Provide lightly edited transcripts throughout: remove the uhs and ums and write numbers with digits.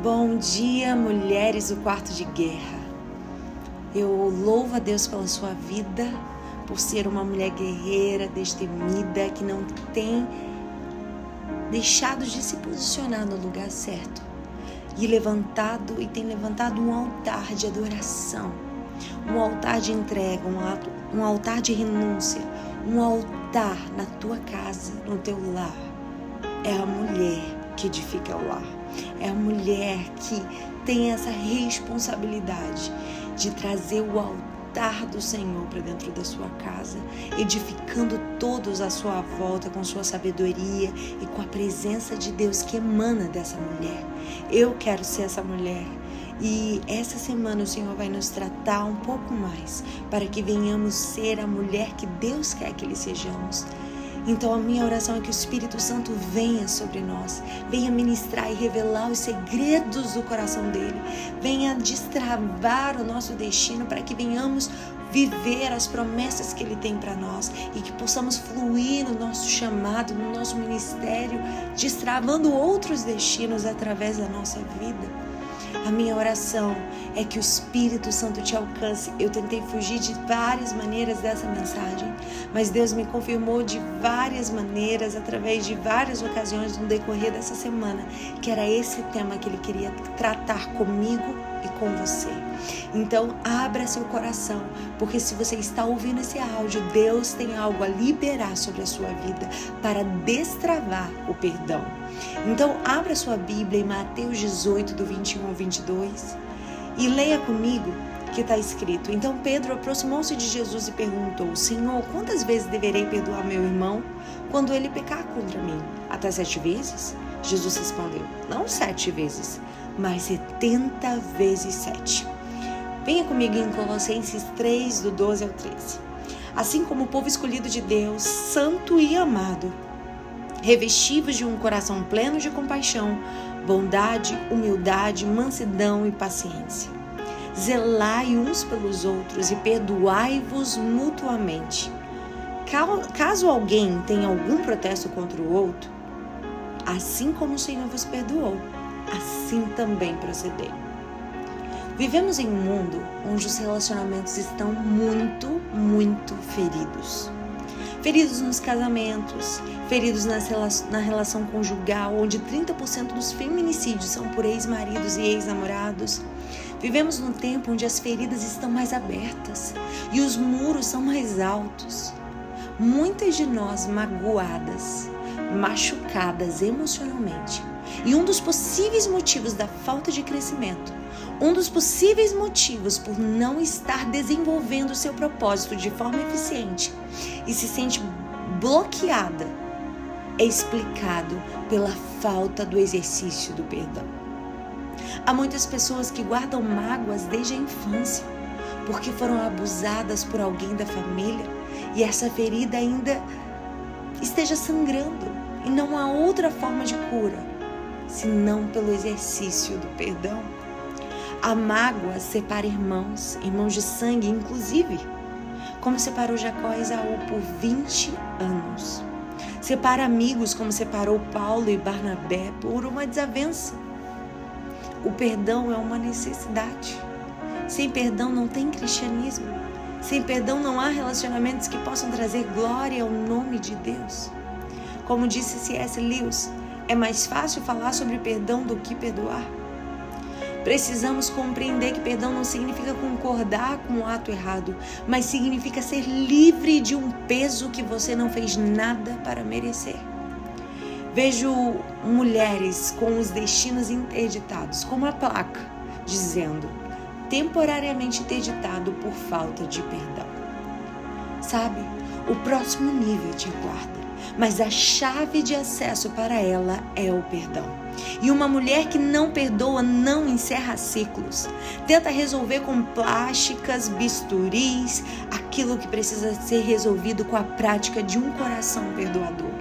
Bom dia, mulheres do quarto de guerra. Eu louvo a Deus pela sua vida, por ser uma mulher guerreira, destemida, que não tem deixado de se posicionar no lugar certo e tem levantado um altar de adoração, um altar de entrega, um altar de renúncia, um altar na tua casa, no teu lar. É a mulher que edifica o lar. É a mulher que tem essa responsabilidade de trazer o altar do Senhor para dentro da sua casa, edificando todos à sua volta com sua sabedoria e com a presença de Deus que emana dessa mulher. Eu quero ser essa mulher. E essa semana o Senhor vai nos tratar um pouco mais para que venhamos ser a mulher que Deus quer que sejamos. Então a minha oração é que o Espírito Santo venha sobre nós, venha ministrar e revelar os segredos do coração dele, venha destravar o nosso destino para que venhamos viver as promessas que ele tem para nós e que possamos fluir no nosso chamado, no nosso ministério, destravando outros destinos através da nossa vida. A minha oração é que o Espírito Santo te alcance. Eu tentei fugir de várias maneiras dessa mensagem, mas Deus me confirmou de várias maneiras, através de várias ocasiões no decorrer dessa semana, que era esse tema que Ele queria tratar comigo e com você. Então, abra seu coração, porque se você está ouvindo esse áudio, Deus tem algo a liberar sobre a sua vida para destravar o perdão. Então, abra sua Bíblia em Mateus 18, do 21 ao 22, e leia comigo que está escrito: Então Pedro aproximou-se de Jesus e perguntou: Senhor, quantas vezes deverei perdoar meu irmão quando ele pecar contra mim? Até 7 vezes? Jesus respondeu: Não 7 vezes, mas 70 vezes 7. Venha comigo em Colossenses 3, do 12 ao 13. Assim como o povo escolhido de Deus, santo e amado, revestivos de um coração pleno de compaixão, bondade, humildade, mansidão e paciência. Zelai uns pelos outros e perdoai-vos mutuamente. Caso alguém tenha algum protesto contra o outro, assim como o Senhor vos perdoou, assim também procedei. Vivemos em um mundo onde os relacionamentos estão muito feridos. Feridos nos casamentos, feridos na relação conjugal, onde 30% dos feminicídios são por ex-maridos e ex-namorados. Vivemos num tempo onde as feridas estão mais abertas e os muros são mais altos. Muitas de nós magoadas, machucadas emocionalmente. E um dos possíveis motivos da falta de crescimento, um dos possíveis motivos por não estar desenvolvendo o seu propósito de forma eficiente e se sente bloqueada, é explicado pela falta do exercício do perdão. Há muitas pessoas que guardam mágoas desde a infância, porque foram abusadas por alguém da família e essa ferida ainda esteja sangrando e não há outra forma de cura senão pelo exercício do perdão. A mágoa separa irmãos de sangue, inclusive, como separou Jacó e Esaú por 20 anos. Separa amigos, como separou Paulo e Barnabé por uma desavença. O perdão é uma necessidade. Sem perdão não tem cristianismo. Sem perdão não há relacionamentos que possam trazer glória ao nome de Deus. Como disse C.S. Lewis, é mais fácil falar sobre perdão do que perdoar. Precisamos compreender que perdão não significa concordar com o ato errado, mas significa ser livre de um peso que você não fez nada para merecer. Vejo mulheres com os destinos interditados, como a placa, dizendo: temporariamente interditado por falta de perdão. Sabe, o próximo nível te aguarda, mas a chave de acesso para ela é o perdão. E uma mulher que não perdoa não encerra ciclos. Tenta resolver com plásticas, bisturis, aquilo que precisa ser resolvido com a prática de um coração perdoador.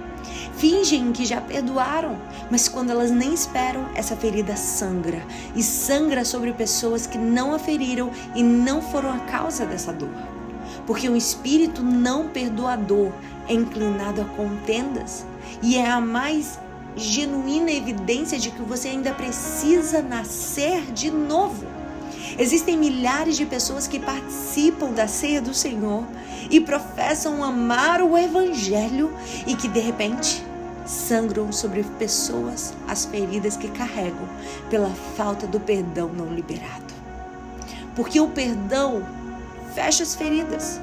Fingem que já perdoaram, mas quando elas nem esperam, essa ferida sangra. E sangra sobre pessoas que não a feriram e não foram a causa dessa dor. Porque um espírito não perdoador é inclinado a contendas e é a mais genuína evidência de que você ainda precisa nascer de novo. Existem milhares de pessoas que participam da ceia do Senhor e professam amar o Evangelho e que de repente sangram sobre pessoas as feridas que carregam pela falta do perdão não liberado. Porque o perdão fecha as feridas.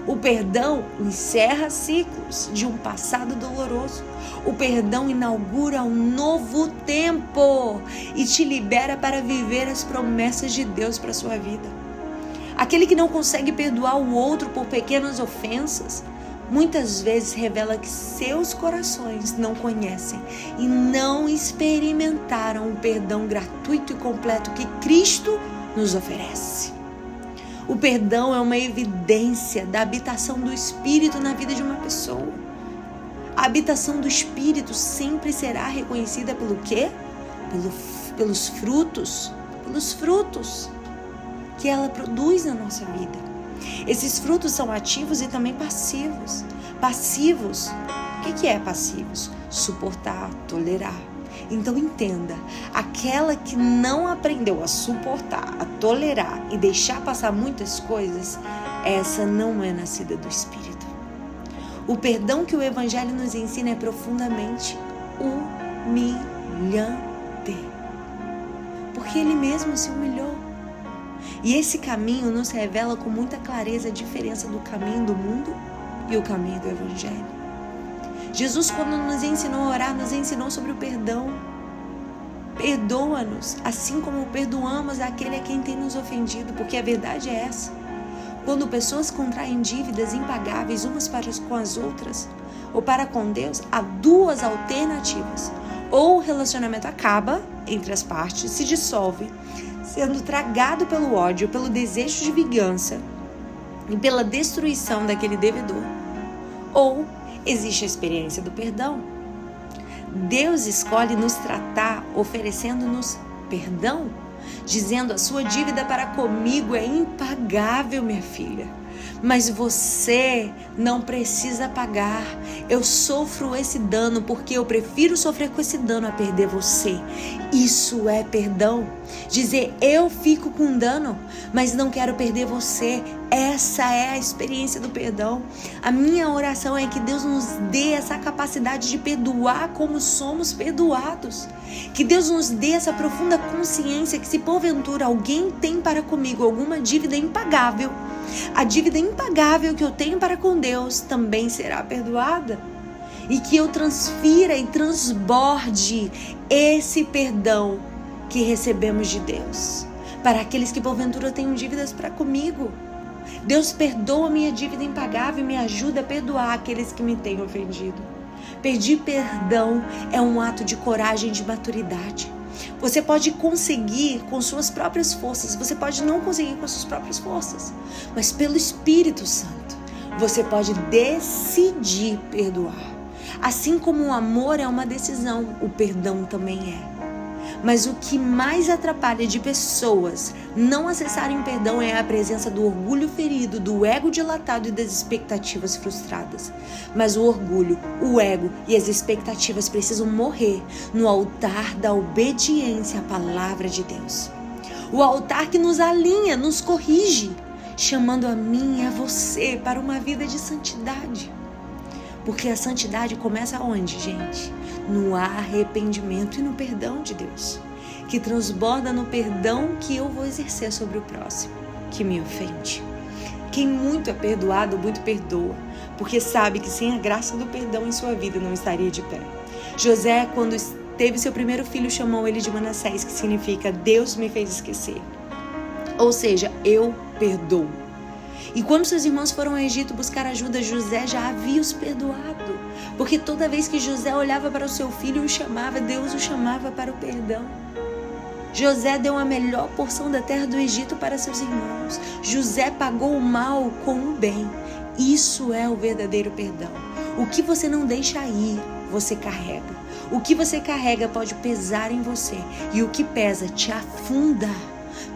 O perdão encerra ciclos de um passado doloroso. O perdão inaugura um novo tempo e te libera para viver as promessas de Deus para a sua vida. Aquele que não consegue perdoar o outro por pequenas ofensas, muitas vezes revela que seus corações não conhecem e não experimentaram o perdão gratuito e completo que Cristo nos oferece. O perdão é uma evidência da habitação do Espírito na vida de uma pessoa. A habitação do Espírito sempre será reconhecida pelo quê? Pelos frutos que ela produz na nossa vida. Esses frutos são ativos e também passivos. Passivos, o que é passivos? Suportar, tolerar. Então entenda, aquela que não aprendeu a suportar, a tolerar e deixar passar muitas coisas, essa não é nascida do Espírito. O perdão que o Evangelho nos ensina é profundamente humilhante, porque Ele mesmo se humilhou. E esse caminho nos revela com muita clareza a diferença do caminho do mundo e o caminho do Evangelho. Jesus, quando nos ensinou a orar, nos ensinou sobre o perdão. Perdoa-nos, assim como perdoamos aquele a quem tem nos ofendido, porque a verdade é essa. Quando pessoas contraem dívidas impagáveis umas para com as outras, ou para com Deus, há duas alternativas. Ou o relacionamento acaba entre as partes, se dissolve, sendo tragado pelo ódio, pelo desejo de vingança e pela destruição daquele devedor. Ou existe a experiência do perdão. Deus escolhe nos tratar oferecendo-nos perdão, dizendo: a sua dívida para comigo é impagável, minha filha, mas você não precisa pagar. Eu sofro esse dano porque eu prefiro sofrer com esse dano a perder você. Isso é perdão. Dizer: eu fico com dano, mas não quero perder você. Essa é a experiência do perdão. A minha oração é que Deus nos dê essa capacidade de perdoar como somos perdoados. Que Deus nos dê essa profunda consciência que, se porventura alguém tem para comigo alguma dívida impagável, a dívida impagável que eu tenho para com Deus também será perdoada. E que eu transfira e transborde esse perdão que recebemos de Deus para aqueles que porventura tenham dívidas para comigo. Deus, perdoa minha dívida impagável e me ajuda a perdoar aqueles que me têm ofendido. Pedir perdão é um ato de coragem e de maturidade. Você pode conseguir com suas próprias forças, você pode não conseguir com suas próprias forças, mas pelo Espírito Santo você pode decidir perdoar. Assim como o amor é uma decisão, o perdão também é. Mas o que mais atrapalha de pessoas não acessarem o perdão é a presença do orgulho ferido, do ego dilatado e das expectativas frustradas. Mas o orgulho, o ego e as expectativas precisam morrer no altar da obediência à palavra de Deus. O altar que nos alinha, nos corrige, chamando a mim e a você para uma vida de santidade. Porque a santidade começa onde, gente? No arrependimento e no perdão de Deus, que transborda no perdão que eu vou exercer sobre o próximo, que me ofende. Quem muito é perdoado, muito perdoa, porque sabe que sem a graça do perdão em sua vida não estaria de pé. José, quando teve seu primeiro filho, chamou ele de Manassés, que significa Deus me fez esquecer. Ou seja, eu perdoo. E quando seus irmãos foram ao Egito buscar ajuda, José já havia os perdoado. Porque toda vez que José olhava para o seu filho e o chamava, Deus o chamava para o perdão. José deu a melhor porção da terra do Egito para seus irmãos. José pagou o mal com o bem. Isso é o verdadeiro perdão. O que você não deixa ir, você carrega. O que você carrega pode pesar em você. E o que pesa te afunda.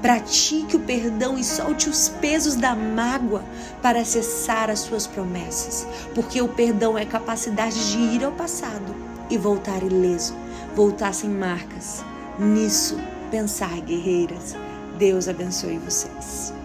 Pratique o perdão e solte os pesos da mágoa para acessar as suas promessas, porque o perdão é capacidade de ir ao passado e voltar ileso, voltar sem marcas. Nisso, pensar, guerreiras. Deus abençoe vocês.